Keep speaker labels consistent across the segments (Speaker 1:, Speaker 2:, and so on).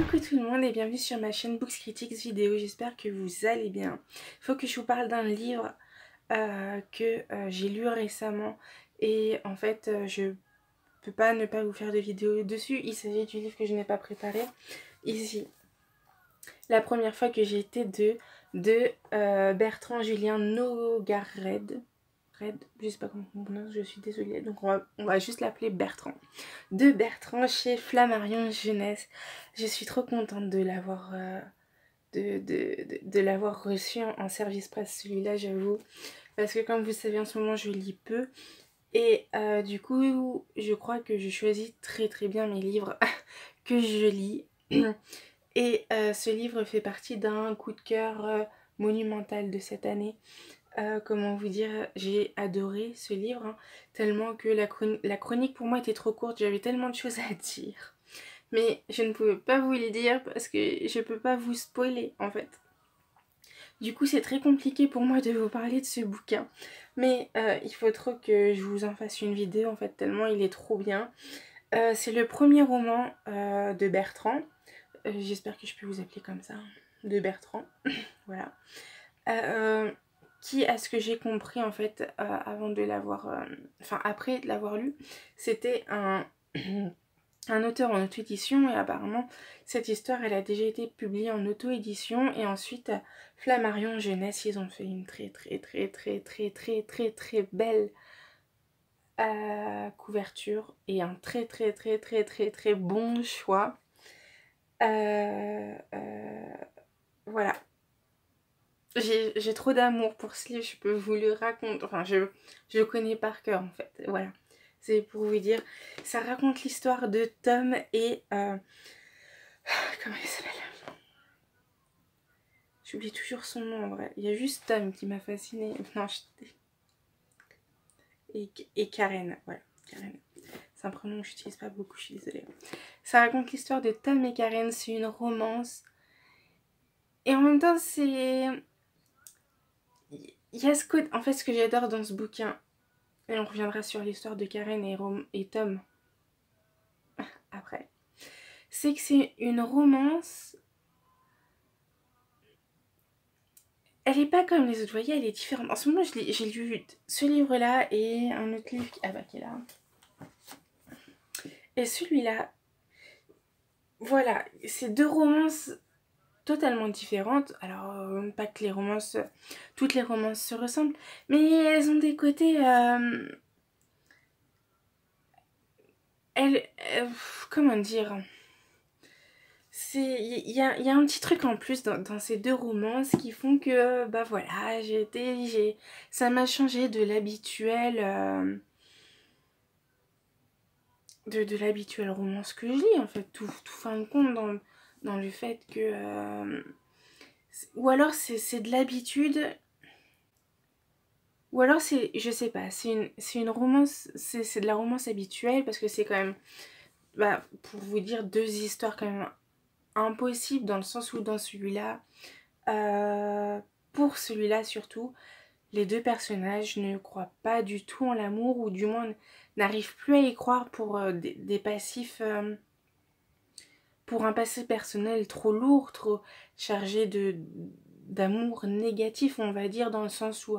Speaker 1: Coucou tout le monde et bienvenue sur ma chaîne Books Critics vidéo, j'espère que vous allez bien. Il faut que je vous parle d'un livre que j'ai lu récemment et en fait je peux pas ne pas vous faire de vidéo dessus. Il s'agit du livre que je n'ai pas préparé ici. La première fois que j'ai été de Bertrand Julien Nogared. Je sais pas comment on prononce, je suis désolée, donc on va juste l'appeler Bertrand. De Bertrand chez Flammarion Jeunesse. Je suis trop contente de l'avoir de l'avoir reçu en service presse, celui-là, j'avoue. Parce que comme vous savez, en ce moment, je lis peu. Et du coup, je crois que je choisis très très bien mes livres que je lis. Et ce livre fait partie d'un coup de cœur monumental de cette année. Comment vous dire, j'ai adoré ce livre, hein, tellement que la chronique pour moi était trop courte, j'avais tellement de choses à dire. Mais je ne pouvais pas vous le dire parce que je peux pas vous spoiler en fait. Du coup c'est très compliqué pour moi de vous parler de ce bouquin. Mais il faut trop que je vous en fasse une vidéo en fait, tellement il est trop bien. C'est le premier roman de Bertrand. J'espère que je peux vous appeler comme ça. De Bertrand. Voilà. Qui, à ce que j'ai compris en fait, avant de l'avoir, enfin après de l'avoir lu, c'était un auteur en auto-édition et apparemment cette histoire elle a déjà été publiée en auto-édition et ensuite Flammarion Jeunesse ils ont fait une très belle couverture et un très bon choix. Voilà. J'ai trop d'amour pour ce livre, je peux vous le raconter, enfin je le connais par cœur en fait, voilà. C'est pour vous dire, ça raconte l'histoire de Tom et... comment il s'appelle? J'oublie toujours son nom en vrai, il y a juste Tom qui m'a fascinée, non, et Karen, voilà, Karen. C'est un prénom que j'utilise pas beaucoup, je suis désolée. Ça raconte l'histoire de Tom et Karen, c'est une romance. Et en même temps, c'est... Il y a ce côté... En fait, ce que j'adore dans ce bouquin, et on reviendra sur l'histoire de Karen et Tom après, c'est que c'est une romance... Elle est pas comme les autres, vous voyez, elle est différente. En ce moment, j'ai lu ce livre-là et un autre livre qui est là. Et celui-là, voilà, c'est deux romances totalement différentes. Alors, pas que les romances, toutes les romances se ressemblent, mais elles ont des côtés... comment dire, il y a un petit truc en plus dans ces deux romances qui font que, bah voilà, ça m'a changé de l'habituel... de l'habituelle romance que je lis en fait, tout fin de compte dans le fait que ou alors c'est de l'habitude, ou alors c'est, je sais pas, c'est une romance, c'est de la romance habituelle parce que c'est quand même, bah, pour vous dire, deux histoires quand même impossibles dans le sens où dans celui-là, pour celui-là surtout, les deux personnages ne croient pas du tout en l'amour, ou du moins n'arrivent plus à y croire pour des passifs... pour un passé personnel trop lourd, trop chargé d'amour négatif, on va dire, dans le sens où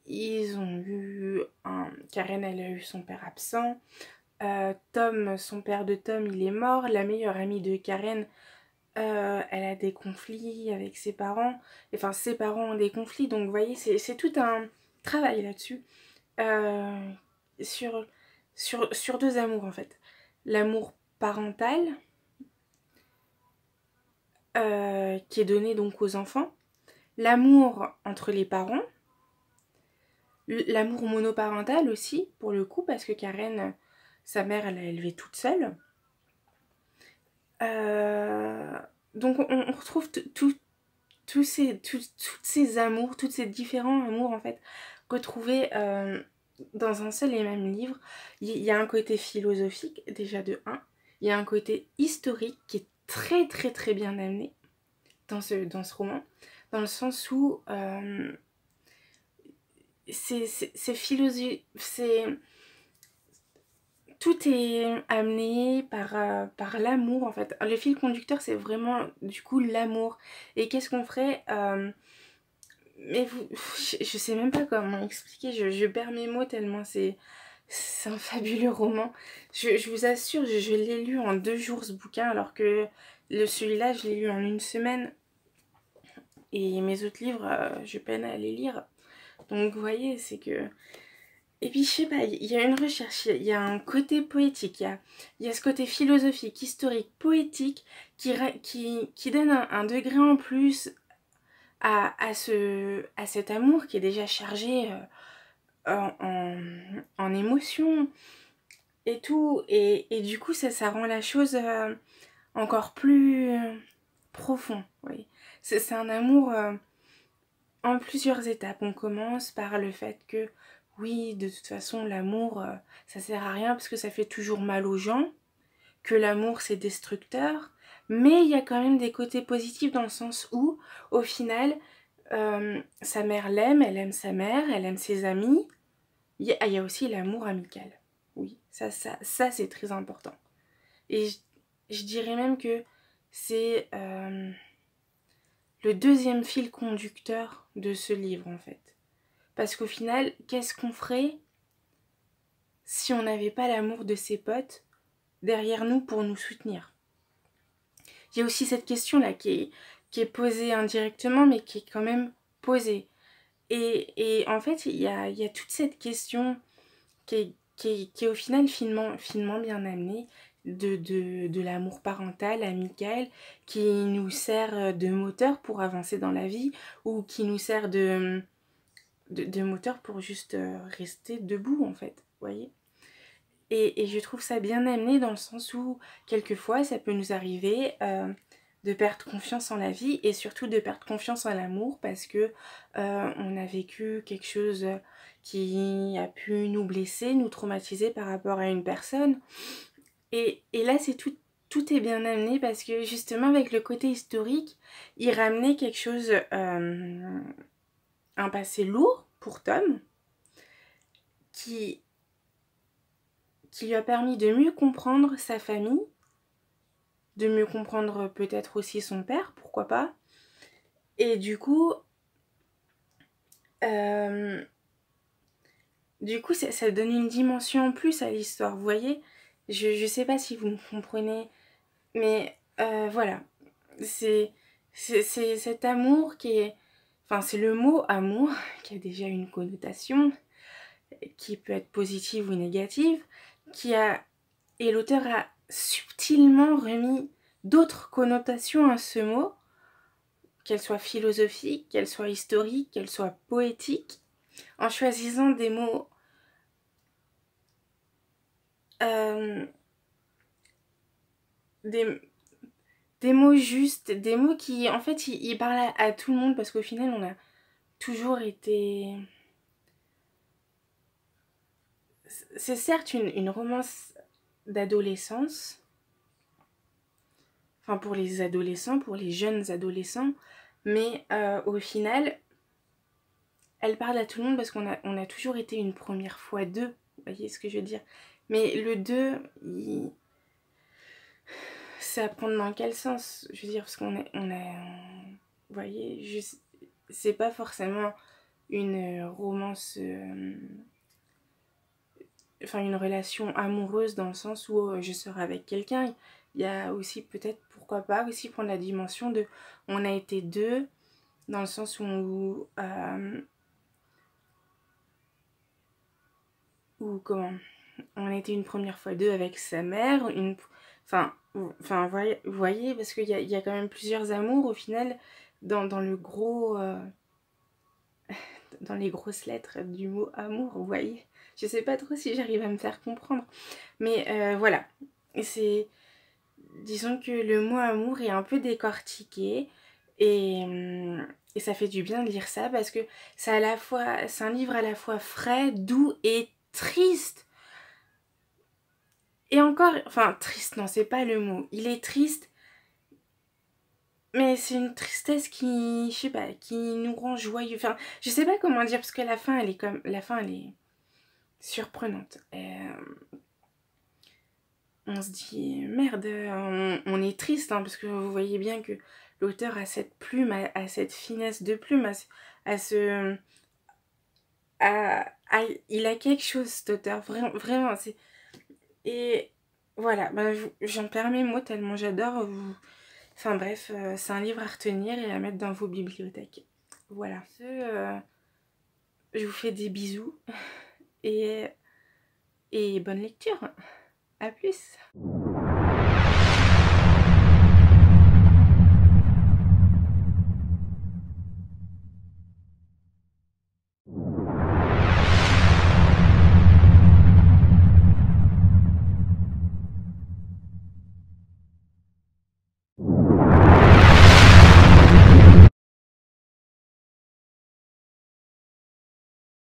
Speaker 1: ils ont eu Karen, elle a eu son père absent, Tom, son père de Tom, il est mort, la meilleure amie de Karen, elle a des conflits avec ses parents, enfin ses parents ont des conflits, donc vous voyez, c'est tout un travail là-dessus, sur, sur deux amours en fait. L'amour parental, qui est donné donc aux enfants, l'amour entre les parents, l'amour monoparental aussi pour le coup, parce que Karen, sa mère, elle l'a élevée toute seule. Donc on retrouve toutes ces amours, tous ces différents amours en fait, retrouvés dans un seul et même livre. Il y a un côté philosophique déjà de 1, il y a un côté historique qui est très bien amené dans ce roman, dans le sens où c'est philosophique, tout est amené par l'amour en fait. Le fil conducteur c'est vraiment du coup l'amour. Et qu'est-ce qu'on ferait mais vous, je sais même pas comment expliquer, je perds mes mots tellement c'est un fabuleux roman. Je vous assure, je l'ai lu en 2 jours ce bouquin alors que celui-là je l'ai lu en une semaine. Et mes autres livres, je peine à les lire. Donc vous voyez, c'est que... Et puis je sais pas, il y a une recherche, il y a un côté poétique, il y a ce côté philosophique, historique, poétique qui donne un degré en plus à cet amour qui est déjà chargé en émotions et tout. Et du coup, ça rend la chose encore plus profond. Oui. C'est un amour en plusieurs étapes. On commence par le fait que, oui, de toute façon, l'amour, ça sert à rien parce que ça fait toujours mal aux gens, que l'amour, c'est destructeur. Mais il y a quand même des côtés positifs dans le sens où, au final, sa mère l'aime, elle aime sa mère, elle aime ses amis. Il y a aussi l'amour amical. Oui, ça c'est très important. Et je dirais même que c'est le deuxième fil conducteur de ce livre en fait. Parce qu'au final, qu'est-ce qu'on ferait si on n'avait pas l'amour de ses potes derrière nous pour nous soutenir? Il y a aussi cette question-là qui est posée indirectement, mais qui est quand même posée. Et en fait, il y a toute cette question qui est au final finement bien amenée de l'amour parental, amical, qui nous sert de moteur pour avancer dans la vie, ou qui nous sert de moteur pour juste rester debout, en fait, vous voyez. Et je trouve ça bien amené dans le sens où, quelquefois, ça peut nous arriver de perdre confiance en la vie et surtout de perdre confiance en l'amour parce que on a vécu quelque chose qui a pu nous blesser, nous traumatiser par rapport à une personne. Et là, tout est bien amené parce que justement, avec le côté historique, il ramenait quelque chose, un passé lourd pour Tom, qui lui a permis de mieux comprendre sa famille, de mieux comprendre peut-être aussi son père, pourquoi pas. Et euh, du coup ça donne une dimension en plus à l'histoire, vous voyez. Je sais pas si vous me comprenez, mais voilà. C'est cet amour qui est... Enfin, c'est le mot amour qui a déjà une connotation, qui peut être positive ou négative, et l'auteur a subtilement remis d'autres connotations à ce mot, qu'elles soient philosophiques, qu'elles soient historiques, qu'elles soient poétiques, en choisissant des mots des, des mots justes, des mots qui en fait ils parlent à tout le monde parce qu'au final on a toujours été... C'est certes une romance d'adolescence, enfin pour les adolescents, pour les jeunes adolescents, mais au final elle parle à tout le monde parce on a toujours été une première fois deux, vous voyez ce que je veux dire. Mais le deux, c'est à prendre dans quel sens? Je veux dire, parce vous voyez, c'est pas forcément une romance... enfin, une relation amoureuse dans le sens où je sors avec quelqu'un. Il y a aussi peut-être, pourquoi pas, aussi prendre la dimension de... On a été deux, dans le sens où comment... On a été une première fois deux avec sa mère, Enfin, vous voyez, parce qu'il y a quand même plusieurs amours au final dans le gros, dans les grosses lettres du mot amour, vous voyez. Je sais pas trop si j'arrive à me faire comprendre, mais voilà. C'est, disons que le mot amour est un peu décortiqué et ça fait du bien de lire ça parce que c'est un livre à la fois frais, doux et triste. Et encore, enfin triste, non, c'est pas le mot. Il est triste, mais c'est une tristesse qui, je sais pas, qui nous rend joyeux. Enfin, je sais pas comment dire parce que la fin, elle est surprenante. on se dit merde, on est triste, hein, parce que vous voyez bien que l'auteur a cette plume, a cette finesse de plume, à ce... il a quelque chose, cet auteur, vraiment, c'est... Et voilà, bah, j'en perds mes mots tellement j'adore. Enfin bref, c'est un livre à retenir et à mettre dans vos bibliothèques. Voilà. Je vous fais des bisous et bonne lecture. À plus.